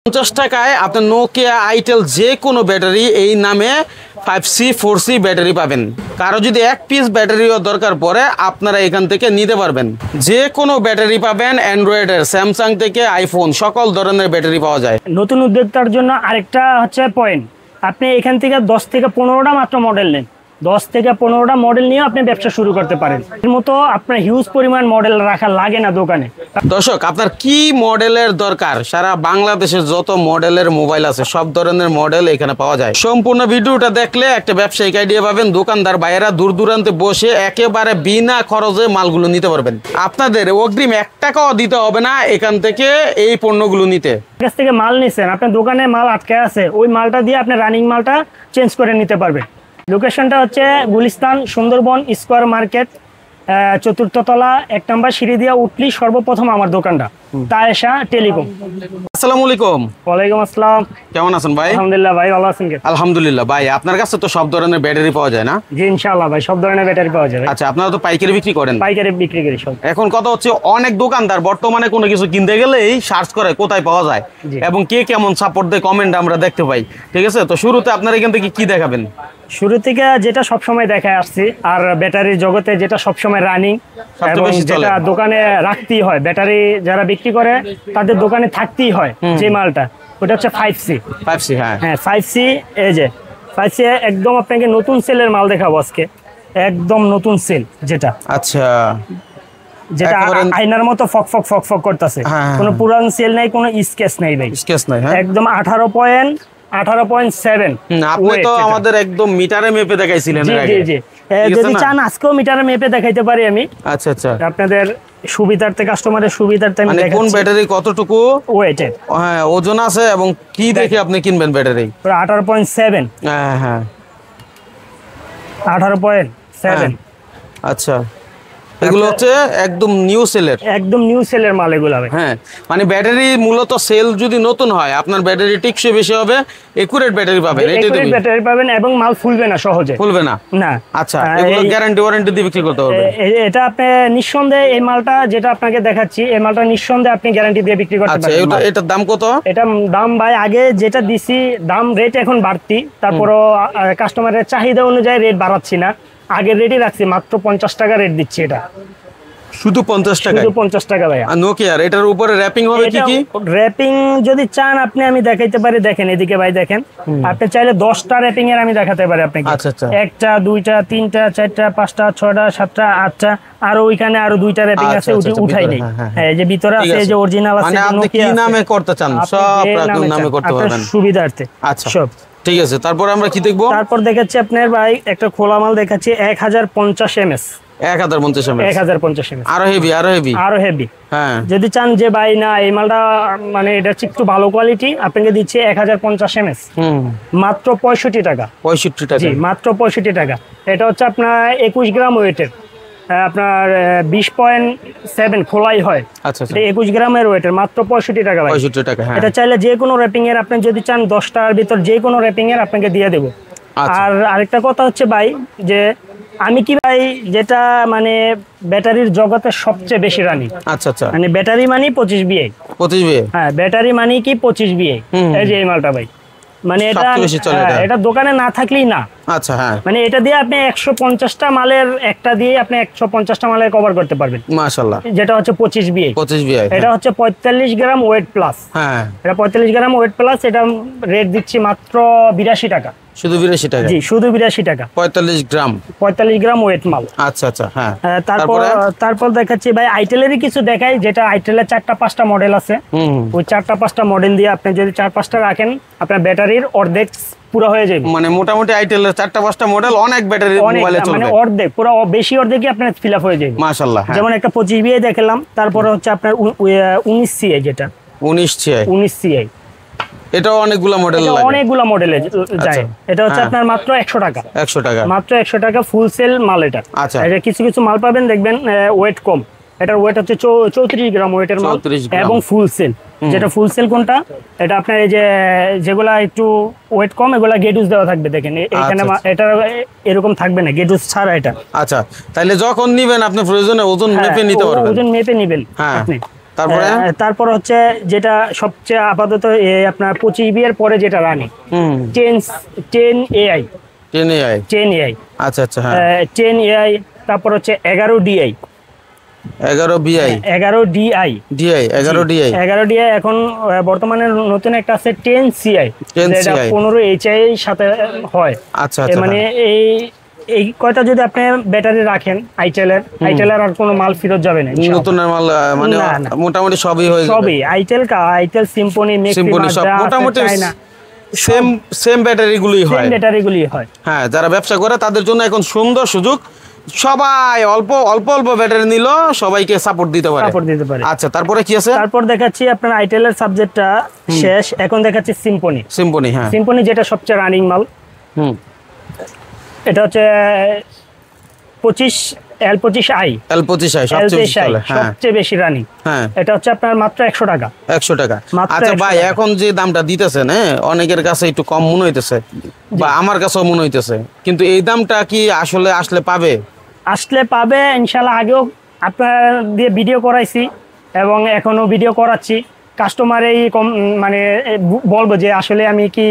50 টাকায় আপনি Nokia itel যে কোনো ব্যাটারি এই নামে 5C 4C ব্যাটারি পাবেন। কারো যদি এক পিস ব্যাটারিও দরকার পড়ে আপনারা এখান থেকে নিতে পারবেন। যে কোনো ব্যাটারি পাবেন, অ্যান্ড্রয়েডের, স্যামসাং থেকে আইফোন সকল ধরনের ব্যাটারি পাওয়া যায়। নতুন উদ্যোক্তার জন্য আরেকটা হচ্ছে পয়েন্ট, আপনি এখান থেকে 10 থেকে 15টা মাত্র মডেল নেন, 10 থেকে 15টা মডেল নিয়ে আপনি ব্যবসা শুরু করতে পারেন। এর মতো আপনার হিউজ পরিমাণ মডেল রাখা লাগে না দোকানে। দর্শক, আপনার কি মডেলের দরকার, সারা বাংলাদেশের যত মডেলের মোবাইল আছে সব ধরনের মডেল এখানে পাওয়া যায়। সম্পূর্ণ ভিডিওটা দেখলে একটা ব্যবসায়িক আইডিয়া পাবেন। দোকানদার ভাইয়েরা দূর দূরান্তে বসে একেবারে বিনা খরচে মালগুলো নিতে পারবেন। আপনাদের অগ্রিম 1 টাকাও দিতে হবে না এখান থেকে এই পণ্যগুলো নিতে। কাছ থেকে মাল নিছেন, আপনার দোকানে মাল আটকে আছে, ওই মালটা দিয়ে আপনি রানিং মালটা চেঞ্জ করে নিতে পারবেন। লোকেশনটা হচ্ছে Gulistan Sundarban square market, 4th তলা 1 নম্বর সিঁড়ি দিয়ে উঠলি সর্বপ্রথম আমার দোকানটা, তায়েশা টেলিকম। আসসালামু আলাইকুম। ওয়ালাইকুম আসসালাম। কেমন আছেন ভাই? আলহামদুলিল্লাহ ভাই, ভালো আছেন? আলহামদুলিল্লাহ। ভাই আপনার কাছে তো সব ধরনের ব্যাটারি পাওয়া যায় না? জি ইনশাআল্লাহ ভাই, সব ধরনের ব্যাটারি পাওয়া যাবে। আচ্ছা, আপনারা তো পাইকারি বিক্রি করেন? পাইকারি বিক্রি করি সব। এখন কথা হচ্ছে অনেক দোকানদার বর্তমানে কোনো কিছু কিনতে গেলেই সার্চ করে কোথায় পাওয়া যায় এবং কে কেমন সাপোর্ট দেয় কমেন্ট আমরা দেখতে পাই। ঠিক আছে, তো শুরুতে আপনারা এখান থেকে কি দেখাবেন? শুরু থেকে যেটা সবসময় দেখায় আসছি, আর ব্যাটারির জগতে যেটা সবসময় রানিং এবং যেটা দোকানে রাখতেই হয়, ব্যাটারি যারা বিক্রি করে তাদের দোকানে থাকতেই হয় যে মালটা, ওটা হচ্ছে 5C। 5C, হ্যাঁ 5C। এই যে 5C একদম আপনাকে নতুন সেলের মাল দেখাবো আজকে, একদম নতুন সেল যেটা। আচ্ছা, যেটা আয়নার মতো ফক ফক ফক ফক করতেছে, কোনো পুরান সেল নাই, কোনো স্কেচ নাই ভাই, স্কেচ নাই। একদম 18.7। আপনি তো আমাদের একদম মিটারে মেপে দেখাইছিলেন এর আগে। জি জি, যদি চান আজকেও মিটারে মেপে দেখাইতে পারি আমি। আচ্ছা আচ্ছা, আপনাদের সুবিধার্থে, কাস্টমারের সুবিধার্থে আমি দেখাচ্ছি। কোন ব্যাটারি কতটুকু ওয়েটের, হ্যাঁ ওজন আছে এবং কি দেখে আপনি কিনবেন ব্যাটারি? 18.7। হ্যাঁ হ্যাঁ, 18.7। আচ্ছা, এগুলো হচ্ছে একদম নিউ সেলের মাল এগুলো। হ্যাঁ, মানে ব্যাটারি মূলত সেল যদি নতুন হয় আপনার ব্যাটারি টিকসই বেশি হবে, একুরেট ব্যাটারি পাবেন। একুরেট ব্যাটারি পাবেন এবং মাল ফুলবে না সহজে, ফুলবে না। আচ্ছা, এগুলো গ্যারান্টি ওয়ারেন্টি দিয়ে বিক্রি করতে হবে? এটা আপনি নিঃসন্দেহে এই মালটা যেটা আপনাকে দেখাচ্ছি, এই মালটা নিঃসন্দেহে আপনি গ্যারান্টি দিয়ে বিক্রি করতে পারবেন। আচ্ছা, এটার দাম কত? এটা দাম ভাই আগে যেটা দিছি দাম, রেট এখন বাড়তি, তারপরও কাস্টমারের চাহিদা অনুযায়ী রেট বাড়াচ্ছি না, আগের রেটই রাখছি, মাত্র 50 টাকা রেট দিচ্ছি। এটা শুধু 50 টাকা? শুধু 50 টাকা ভাই। আর নোকিয়ার এটার উপরে র‍্যাপিং হবে কি কি? র‍্যাপিং যদি চান আপনি আমি দেখাইতে পারি, দেখেন এদিকে ভাই, দেখেন আপনি চাইলে 10টা র‍্যাপিং এর আমি দেখাতে পারি আপনাকে। আচ্ছা আচ্ছা, 1টা 2টা 3টা 4টা 5টা 6টা 7টা 8টা, আর ওইখানে আরো 2টা র‍্যাপিং আছে, উঠাই নেই। হ্যাঁ, এই যে ভিতরে আছে, এই যে অরিজিনাল আছে। মানে আপনি কি নামে করতে চান? সব রকম নামে করতে পারবেন, সুবিধার্থে। আচ্ছা সব ঠিক আছে। তারপর আমরা কি দেখবো? তারপর দেখাচ্ছি আপনার ভাই একটা খোলা মাল দেখাচ্ছি, 1050 mAh। 1050 mAh, আরো হেভি। হ্যাঁ, যদি চান যে ভাই না এই মালটা মানে এটা একটু ভালো কোয়ালিটি, আপনাকে দিচ্ছে 1050 mAh মাত্র 65 টাকা। 65 টাকা? জি, মাত্র 65 টাকা। এটা হচ্ছে আপনার 21 গ্রাম ওয়েটের, আপনার 20.7 খোলাই হয়। আচ্ছা, 21 গ্রামের ওয়েটের, মাত্র 65 টাকা ভাই। 65 টাকা। এটা চাইলে যে কোনো র‍্যাপিং এর, আপনি যদি চান 10টার ভিতর যে কোনো র‍্যাপিং এর আপনাকে দিয়ে দেবো। আর আরেকটা কথা হচ্ছে ভাই, যে আমি কি ভাই যেটা মানে ব্যাটারির জগতে সবচেয়ে বেশি রানি। আচ্ছা আচ্ছা, মানে ব্যাটারি মানে 25 VA। 25 VA? হ্যাঁ, ব্যাটারি মানে কি 25 VA। এই যে এই মালটা ভাই, মানে এটা দোকানে না থাকলেই না। আচ্ছা, হ্যাঁ, মানে এটা দিয়ে আপনি 150টা মালের একটা দিয়ে আপনি 150টা মালের কভার করতে পারবেন মাশাআল্লাহ। যেটা হচ্ছে 25 VA। এটা হচ্ছে 45 গ্রাম ওয়েট প্লাস। হ্যাঁ, এটা 45 গ্রাম ওয়েট প্লাস। এটা রেট দিচ্ছি মাত্র 82 টাকা। শুধু 82 টাকা? জি, শুধু 82 টাকা। 45 গ্রাম ওয়েট মাল। আচ্ছা আচ্ছা, হ্যাঁ। তারপর দেখাচ্ছি ভাই আইটেলেরই কিছু দেখাই, যেটা আইটেলের 4টা 5টা মডেল আছে। ওই 4টা 5টা মডেল দিয়ে আপনি যদি 4-5টা রাখেন, আপনার ব্যাটারির অর্ধেক পুরো হয়ে যাবে। মানে মোটামুটি আইটেলের 4টা 5টা মডেল অনেক ব্যাটারি মোবাইলে চলবে, মানে অর্ধেক, পুরো বেশি অর্ধেকই আপনার ফিল আপ হয়ে যাবে মাশাআল্লাহ। যেমন একটা 25 VA দেখালাম, তারপরে হচ্ছে আপনার 19 CI, যেটা 19 CI, এটাও অনেকগুলা মডেলে যায়। এটা হচ্ছে আপনার মাত্র 100 টাকা। মাত্র 100 টাকা ফুল সেল মাল এটা। আচ্ছা, এটা কিছু কিছু মাল পাবেন দেখবেন ওয়েট কম, এটার ওয়েট হচ্ছে 34 গ্রাম ওয়েটের মাল এবং ফুল সেল। যেটা ফুল সেল কোনটা, এটা আপনার এই যে যেগুলা একটু ওয়েট কম, এগুলা গেটুস দেওয়া থাকবে, দেখেন এখানে এটা এরকম থাকবে না, গেটুস ছাড়া এটা। আচ্ছা, তাহলে যখন নিবেন আপনি প্রয়োজনে ওজন মেপে নিতে পারবেন, ওজন মেপে নেবেন আপনি। তারপর হচ্ছে যেটা সবচেয়ে আপাতত আপনার 25 এর পরে যেটা রানি 10 AI আচ্ছা আচ্ছা, হ্যাঁ 10 AI। তারপর হচ্ছে 11 DI 11 DI। এখন বর্তমানে নতুন একটা আছে 10 CI, যেটা 15 HI এর সাথে হয়। আচ্ছা, মানে এই কয়টা যদি আপনি ব্যাটারি রাখেন আইটেলের আর কোনো মাল ফেরত যাবে না, নতুন মাল মানে মোটামুটি সবই হয়ে যাবে। সবই আইটেল সিম্ফনি সব মোটামুটি সেম ব্যাটারিগুলোই হয়। হ্যাঁ, যারা ব্যবসা করে তাদের জন্য এখন সুন্দর সুযোগ, সবাই অল্প ব্যাটারি নিল, সবাইকে সাপোর্ট দিতে পারে। আচ্ছা, তারপরে কি আছে? তারপর দেখাচ্ছি আপনার আইটেলের সাবজেক্টটা শেষ, এখন দেখাচ্ছি সিম্ফনি। হ্যাঁ, সিম্ফনি যেটা সবচেয়ে রানিং মাল। এটা হচ্ছে 25 L25i সবচেয়ে বেশি রানিং। হ্যাঁ, এটা হচ্ছে আপনার মাত্র 100 টাকা। আচ্ছা ভাই, এখন যে দামটা দিতেছেন, হ্যাঁ, অনেকের কাছে একটু কম মনে হইতেছে বা আমার কাছেও মনে হইতেছে, কিন্তু এই দামটা কি আসলে পাবে? ইনশাআল্লাহ। আগেও আপনার দিয়ে ভিডিও করাইছি এবং এখনো ভিডিও করাচ্ছি। কাস্টমার মানে বলবো যে আসলে আমি কি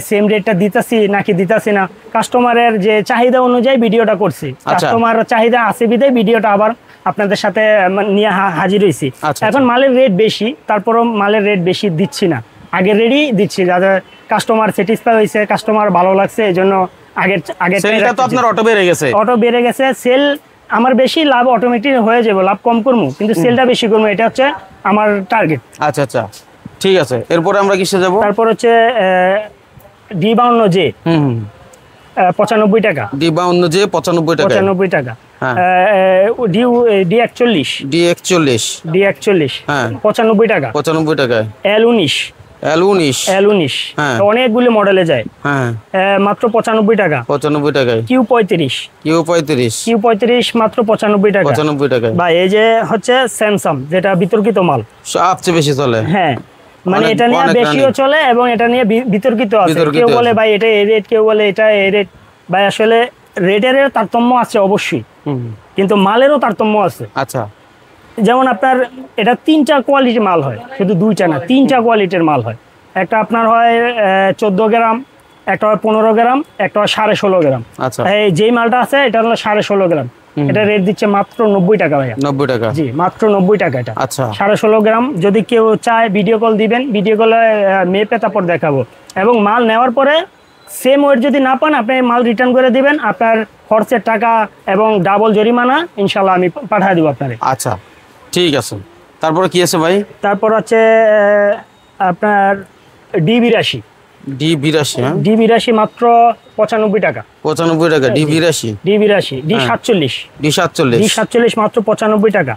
সেম রেটটা দিতেছি নাকি দিতেছি না। কাস্টমারের যে চাহিদা অনুযায়ী ভিডিওটা করছি। কাস্টমার চাহিদা আছে বিধায় ভিডিওটা আবার আপনাদের সাথে নিয়ে হাজির হয়েছি। এখন মালের রেট বেশি, তারপরও মালের রেট বেশি দিচ্ছি না, আগের রেটই দিচ্ছি, যাতে কাস্টমার স্যাটিসফাই হয়েছে, কাস্টমার ভালো লাগছে, এই জন্য আগের অটো বেড়ে গেছে। সেল আমার বেশি, লাভ অটোমেটিক হয়ে যাবে, লাভ কম করবো কিন্তু সেলটা বেশি করবো, এটা হচ্ছে আমার টার্গেট। আচ্ছা, ঠিক আছে। এরপরে আমরা কিসে যাব? তারপর হচ্ছে D52J 95 টাকা। D52J 95 টাকা। D41 95 টাকা। L19 অনেকগুলি মডেলে যায়, মাত্র 95 টাকা। Q35 মাত্র 95 টাকা। বা এই যে হচ্ছে স্যামসাং, যেটা বিতর্কিত মাল, সবচেয়ে বেশি চলে। হ্যাঁ, মানে এটা নিয়ে বেশিও চলে এবং এটা নিয়ে বিতর্কিত আছে। কেউ বলে ভাই এটা এই রেট, কেউ বলে এটা এই রেট। ভাই আসলে রেটের তারতম্য আছে অবশ্যই, কিন্তু মালেরও তারতম্য আছে। আচ্ছা, যেমন আপনার এটা 3টা কোয়ালিটির মাল হয়, শুধু 2টা না, 3টা কোয়ালিটির মাল হয়। একটা আপনার হয় 14 গ্রাম, একটা হয় 15 গ্রাম, একটা হয় 16.5 গ্রাম। এই যেই মালটা আছে এটা হলো 16.5 গ্রাম। এটা রেট দিচ্ছে মাত্র 90 টাকা ভাইয়া। 90 টাকা? জি, মাত্র 90 টাকা এটা। আচ্ছা, 16.5 গ্রাম। যদি কেউ চায় ভিডিও কল দিবেন, ভিডিও কলে মেপে তারপর দেখাবো। এবং মাল নেওয়ার পরে সেম ওয়েট যদি না পান, আপনি মাল রিটার্ন করে দিবেন, আপনার খরচের টাকা এবং ডাবল জরিমানা ইনশাল্লাহ আমি পাঠিয়ে দিব আপনারে। আচ্ছা, ঠিক আছে। তারপরে কি আছে ভাই? তারপর হচ্ছে আপনার D82 মাত্র 95 টাকা। D47 মাত্র 95 টাকা।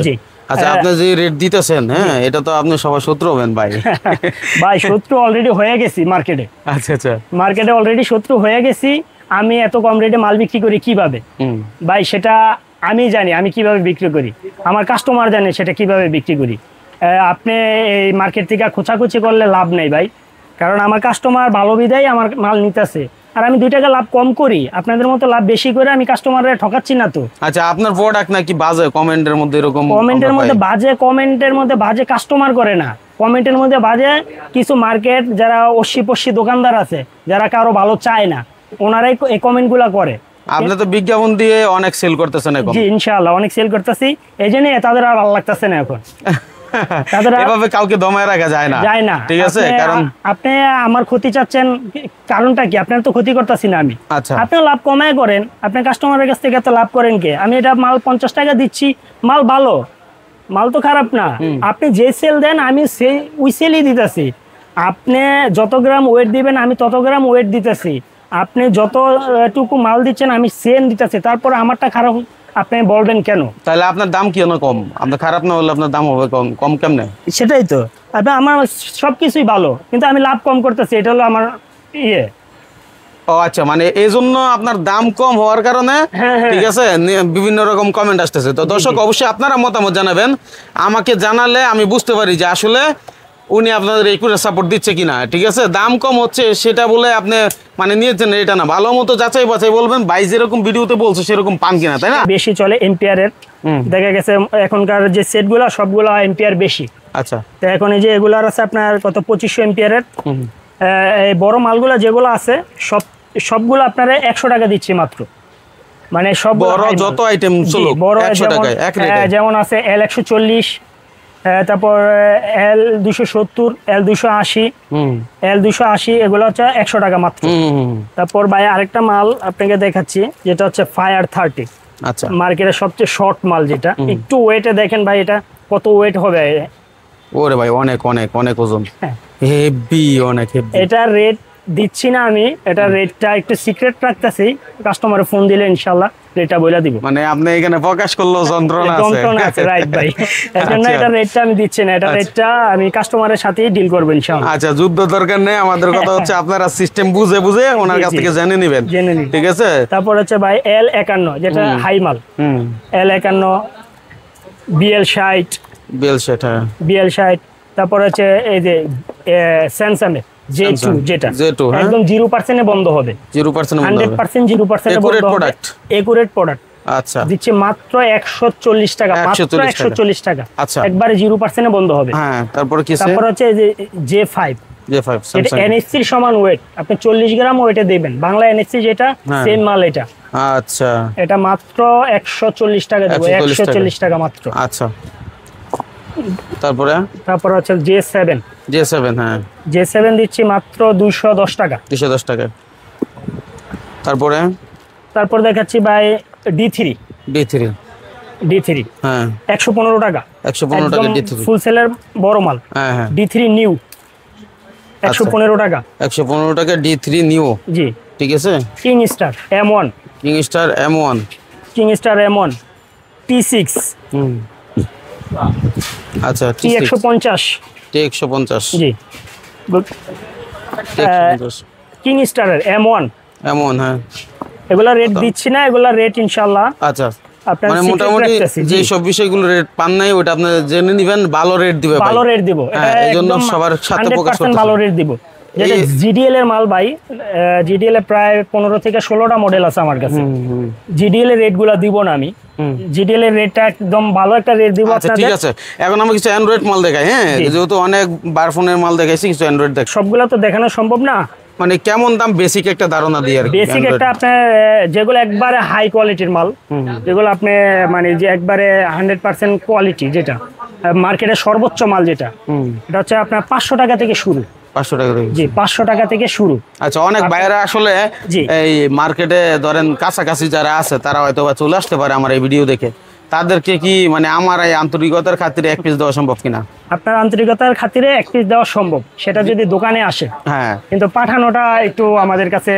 জি। আচ্ছা, আপনি যে রেট দিতেছেন, হ্যাঁ, এটা তো আপনি সবার শত্রু হবেন ভাই। ভাই, শত্রু অলরেডি হয়ে গেছি মার্কেটে। আচ্ছা, মার্কেটে অলরেডি শত্রু হয়ে গেছি। আমি এত কম রেটে মাল বিক্রি করি কিভাবে ভাই, সেটা আমি জানি আমি কিভাবে বিক্রি করি, আমার কাস্টমার জানে সেটা কিভাবে বিক্রি করি। আপনি এই মার্কেট থেকে খোঁচাখুচি করলে লাভ নেই ভাই, কারণ আমার কাস্টমার ভালো বিধায় আমার মাল নিতেছে, আর আমি 2 টাকা লাভ কম করি, আপনাদের মতো লাভ বেশি করে আমি কাস্টমাররা ঠকাচ্ছি না তো। আচ্ছা, আপনার প্রোডাক্ট নাকি বাজে? কমেন্টের মধ্যে এরকম কমেন্টের মধ্যে বাজে কাস্টমার করে না, কমেন্টের মধ্যে বাজে কিছু মার্কেট যারা অশি দোকানদার আছে, যারা কারো ভালো চায় না, ওনারাই এই কমেন্টগুলো করে। আপনি তো বিজ্ঞাপন দিয়ে অনেক সেল করতেছেন এখন। জি, ইনশাআল্লাহ অনেক সেল করতেছি, এইজন্য তাদের আর ভালো লাগতেছে না এখন। এভাবে কাউকে দমায় রাখা যায় না, ঠিক আছে? কারণ আপনি আমার ক্ষতি চাচ্ছেন, কারণটা কি? আপনার তো ক্ষতি করতেছি না আমি। আপনি লাভ কমায় করেন, আপনি কাস্টমারের কাছ থেকে এত লাভ করেন কে? আমি এটা মাল 50 টাকা দিচ্ছি, মাল ভালো, মাল তো খারাপ না। আপনি যে সেল দেন আমি ওই সেলই দিতেছি। আপনি যত গ্রাম ওয়েট দিবেন আমি তত গ্রাম ওয়েট দিতেছি। আপনি যতটুকু মাল দিচ্ছেন আমি সেম দিতেছি, তারপরে আমারটা খারাপ আপনি বলবেন কেন? তাহলে আপনার দাম কেন কম? আপনার খারাপ না হলে আপনার দাম হবে কম কেমনে? সেটাই তো, আমার সবকিছুই ভালো কিন্তু আমি লাভ কম করতেছি, এটা হলো আমার ইয়ে। ও আচ্ছা, মানে এই জন্য আপনার দাম কম হওয়ার কারণে, ঠিক আছে, বিভিন্ন রকম কমেন্ট আসতেছে। তো দর্শক অবশ্যই আপনারা মতামত জানাবেন, আমাকে জানালে আমি বুঝতে পারি যে আসলে উনি আপনাদের একুরেট সাপোর্ট দিচ্ছে কিনা, ঠিক আছে। দাম কম হচ্ছে সেটা বলে আপনি মানে নিয়েছেন এটা না, ভালো মতো যাচাই বাছাই বলবেন ভাই যেরকম ভিডিওতে বলছে সেরকম পান কিনা, তাই না? বেশি চলে এম্পিয়ারের, দেখা গেছে এখনকার যে সেটগুলো সবগুলো এম্পিয়ার বেশি। আচ্ছা, তো এখন এই যে এগুলার আছে আপনার কত 2500 এম্পিয়ারের। এই বড় মালগুলো যেগুলো আছে সবগুলো আপনারা 100 টাকা দিচ্ছি মাত্র, মানে সব বড় যত আইটেম চলো 100 টাকায় এক রেটে। যেমন আছে L140, তারপর L270, L280, L280, এগুলো হচ্ছে 100 টাকা মাত্র। তারপর ভাই আরেকটা মাল আপনাকে দেখাচ্ছি যেটা হচ্ছে Fire 30। আচ্ছা, মার্কেটের সবচেয়ে শর্ট মাল যেটা, একটু ওয়েটে দেখেন ভাই এটা কত ওয়েট হবে। ওরে ভাই অনেক অনেক অনেক ওজন, হেভি, অনেক হেভি। এটা রেট দিচ্ছি না আমি, এটা রেটটা একটু সিক্রেট রাখতেছি, কাস্টমারে ফোন দিলে ইনশাআল্লাহ রেটটা বলে দিব। মানে আপনি এখানে প্রকাশ করলো যন্ত্রণা আছে, রাইট ভাই। এজন্য এটা রেটটা আমি দিচ্ছি না, এটা রেটটা আমি কাস্টমারের সাথেই ডিল করব ইনশাআল্লাহ। আচ্ছা, যুদ্ধ দরকার নেই, আমাদের কথা হচ্ছে আপনারা সিস্টেম বুঝে বুঝে ওনার কাছ থেকে জেনে নেবেন, ঠিক আছে। তারপর হচ্ছে ভাই L51 যেটা হাই মাল, L51, BL60, BL60। তারপর হচ্ছে এই যে স্যামসাং J2 যেটা একদম 0% এ বন্ধ হবে, 0% 100% 0% এ বন্ধ হবে, একুরেট প্রোডাক্ট। আচ্ছা, দিচ্ছে মাত্র 140 টাকা, মাত্র 140 টাকা। আচ্ছা, একবারে 0% এ বন্ধ হবে। হ্যাঁ, তারপর কি? তারপর হচ্ছে এই যে J5 এটা NSC এর সমান ওয়েট, আপনি 40 গ্রাম ওয়েটে দিবেন, বাংলা NSC যেটা সেম মাল এটা। আচ্ছা, এটা মাত্র 140 টাকা দেব, 140 টাকা মাত্র। আচ্ছা, তারপর হচ্ছে J7, হ্যাঁ, J7 দিচ্ছি মাত্র 210 টাকা, 210 টাকা। তারপর দেখাচ্ছি ভাই D3, হ্যাঁ, 115 টাকা, 115 টাকা D3 ফুল সেলের বড় মাল। হ্যাঁ, D3 নিউ 115 টাকা, 115 টাকা D3 নিউ, জি, ঠিক আছে। কিংস্টার M1, কিংস্টার M1 T6, আচ্ছা, T150, জি, কিংস্টারের M1, হ্যাঁ। এগুলা রেট দিচ্ছি না, এগুলা রেট ইনশাআল্লাহ আচ্ছা মানে মোটামুটি যে সব বিষয়গুলো রেট পান নাই ওটা আপনি জেনে নেবেন, ভালো রেট দিবে, ভালো রেট দিব, এজন্য সবার সাথে প্রকাশ করতে ভালো রেট দিব। যেটা GDL এর মাল ভাই, GDL এ প্রায় 15 থেকে 16টা মডেল আছে আমার কাছে, GDL এর রেটগুলো দিব না আমি, GDL এর রেটটা একদম ভালো একটা রেট দিব আপনাদের। ঠিক আছে, এখন আমি কিছু অ্যান্ড্রয়েড মাল দেখাই, হ্যাঁ, যেহেতু অনেক বার ফোনের মাল দেখাইছি, কিছু অ্যান্ড্রয়েড দেখ, সবগুলো তো দেখানো সম্ভব না, মানে কেমন দাম বেসিক একটা ধারণা দিয়ে আর বেসিক একটা আপনার যেগুলো একবারে হাই কোয়ালিটির মাল, যেগুলো আপনি মানে যে একবারে 100% কোয়ালিটি, যেটা মার্কেটের সর্বোচ্চ মাল যেটা, এটা হচ্ছে আপনার 500 টাকা থেকে শুরু, 500 টাকা থেকে, জি, 500 টাকা থেকে শুরু। আচ্ছা, অনেক বাইরে আসলে এই মার্কেটে ধরেন কাছাকাছি যারা আছে তারা হয়তো বা চলে আসতে পারে আমার এই ভিডিও দেখে, তাদেরকে কি মানে আমার এই আন্তরিকতার খাতিরে এক পিস দেওয়া সম্ভব কিনা? আপনার আন্তরিকতার খাতিরে এক পিস দেওয়া সম্ভব, সেটা যদি দোকানে আসে, হ্যাঁ, কিন্তু পাঠানোটা একটু আমাদের কাছে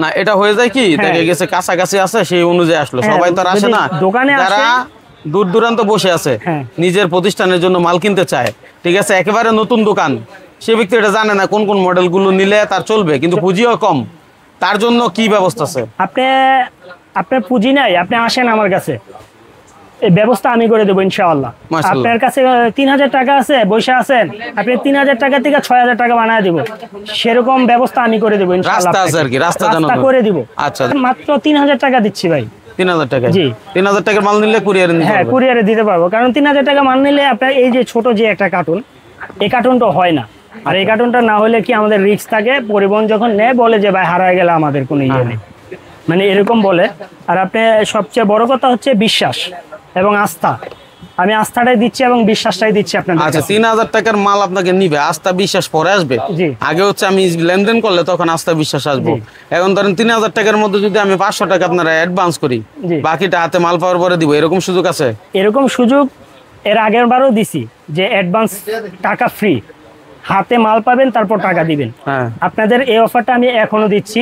না, এটা হয়ে যায় কি দেখে গেছে কাছাকাছি আছে সেই অনুযায়ী আসলো, সবাই তো আসে না, দোকানে যারা দূর দূরান্ত বসে আছে নিজের প্রতিষ্ঠানের জন্য মাল কিনতে চায়, ঠিক আছে, একেবারে নতুন দোকান, সে ব্যক্তি এটা জানে না কোন কোন মডেলগুলো নিলে তার চলবে, কিন্তু পুঁজিও কম, তার জন্য কি ব্যবস্থা আছে? আপনার পুঁজি নাই, আপনি আসেন আমার কাছে, এই ব্যবস্থা আমি করে দেবো ইনশাআল্লাহ। আপনার কাছে 3000 টাকা আছে, বসে আছেন, আপনি 3000 টাকা থেকে 6000 টাকা বানায় দিব, সেরকম ব্যবস্থা আমি করে দেবো ইনশাআল্লাহ, রাস্তা করে দিব। আচ্ছা, মাত্র 3000 টাকা দিচ্ছি ভাই, 3000 টাকা, জি, 3000 টাকার মাল নিলে কুরিয়ারে, হ্যাঁ, কুরিয়ারে দিতে পারবো, কারণ 3000 টাকা মাল নিলে আপনার এই যে ছোট যে একটা কার্টুন, এই কার্টুনটা হয় না, আর এই কার্টুনটা না হলে কি আমাদের রিস্ক থাকে, পরিবহন যখন নেয় বলে যে ভাই হারায় গেলে আমাদের কোনো ইয়ে নেই, মানে এরকম বলে। আর আপনি সবচেয়ে বড় কথা হচ্ছে বিশ্বাস এবং আস্থা, আমি আস্থাটাই দিচ্ছি এবং বিশ্বাসটাই দিচ্ছি আপনাদের। আচ্ছা, 3000 টাকার মাল আপনাকে নিবে, আস্থা বিশ্বাস পরে আসবে, আগে হচ্ছে আমি লেনদেন করলে তখন আস্থা বিশ্বাস আসবে। এখন ধরেন 3000 টাকার মধ্যে যদি আমি 500 টাকা আপনারা অ্যাডভান্স করি, বাকিটা হাতে মাল পাওয়ার পরে দিব, এরকম সুযোগ আছে? এরকম সুযোগ এর আগের বারও দিছি, যে অ্যাডভান্স টাকা ফ্রি, হাতে মাল পাবেন তারপর টাকা দিবেন। আপনাদের এই অফারটা আমি এখনো দিচ্ছি,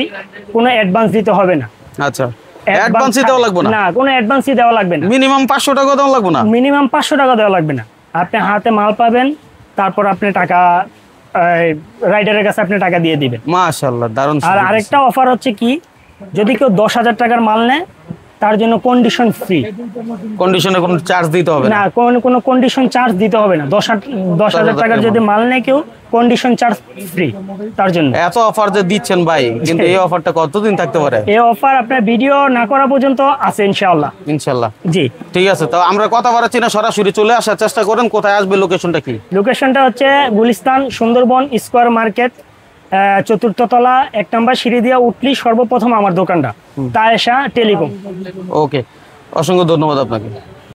কোনো অ্যাডভান্স দিতে হবে না। আচ্ছা, অ্যাডভান্সই দেওয়া লাগবে না? না, কোনো অ্যাডভান্সই দেওয়া লাগবে না। মিনিমাম 500 টাকা দেওয়া লাগবে না? মিনিমাম 500 টাকা দেওয়া লাগবে না, আপনি হাতে মাল পাবেন, তারপর আপনি টাকা রাইডারের কাছে আপনি টাকা দিয়ে দিবেন। মাশাআল্লাহ, দারুণ। আর আরেকটা অফার হচ্ছে কি, যদি কেউ 10,000 টাকার মাল নেয় তার জন্য কন্ডিশন ফ্রি। কন্ডিশনে কোনো চার্জ দিতে হবে না, কোনো কন্ডিশন চার্জ দিতে হবে না। 10,000 টাকার যদি মাল নেয় কেউ, কন্ডিশন চার্জ ফ্রি তার জন্য। এত অফার যে দিচ্ছেন ভাই, কিন্তু এই অফারটা কতদিন থাকতে পারে? এই অফার আপনার ভিডিও না করা পর্যন্ত আছে ইনশাআল্লাহ। ইনশাআল্লাহ, জি ঠিক আছে। তো আমরা কথা বাড়াচ্ছি না, সরাসরি চলে আসার চেষ্টা করেন। কোথায় আসবে, লোকেশনটা কি? লোকেশনটা হচ্ছে Gulistan Sundarban square market, 4th তলা, 1 নম্বর সিঁড়ি দিয়ে উঠলি সর্বপ্রথম আমার দোকানটা, তায়েশা টেলিকম। ওকে, অসংখ্য ধন্যবাদ আপনাকে।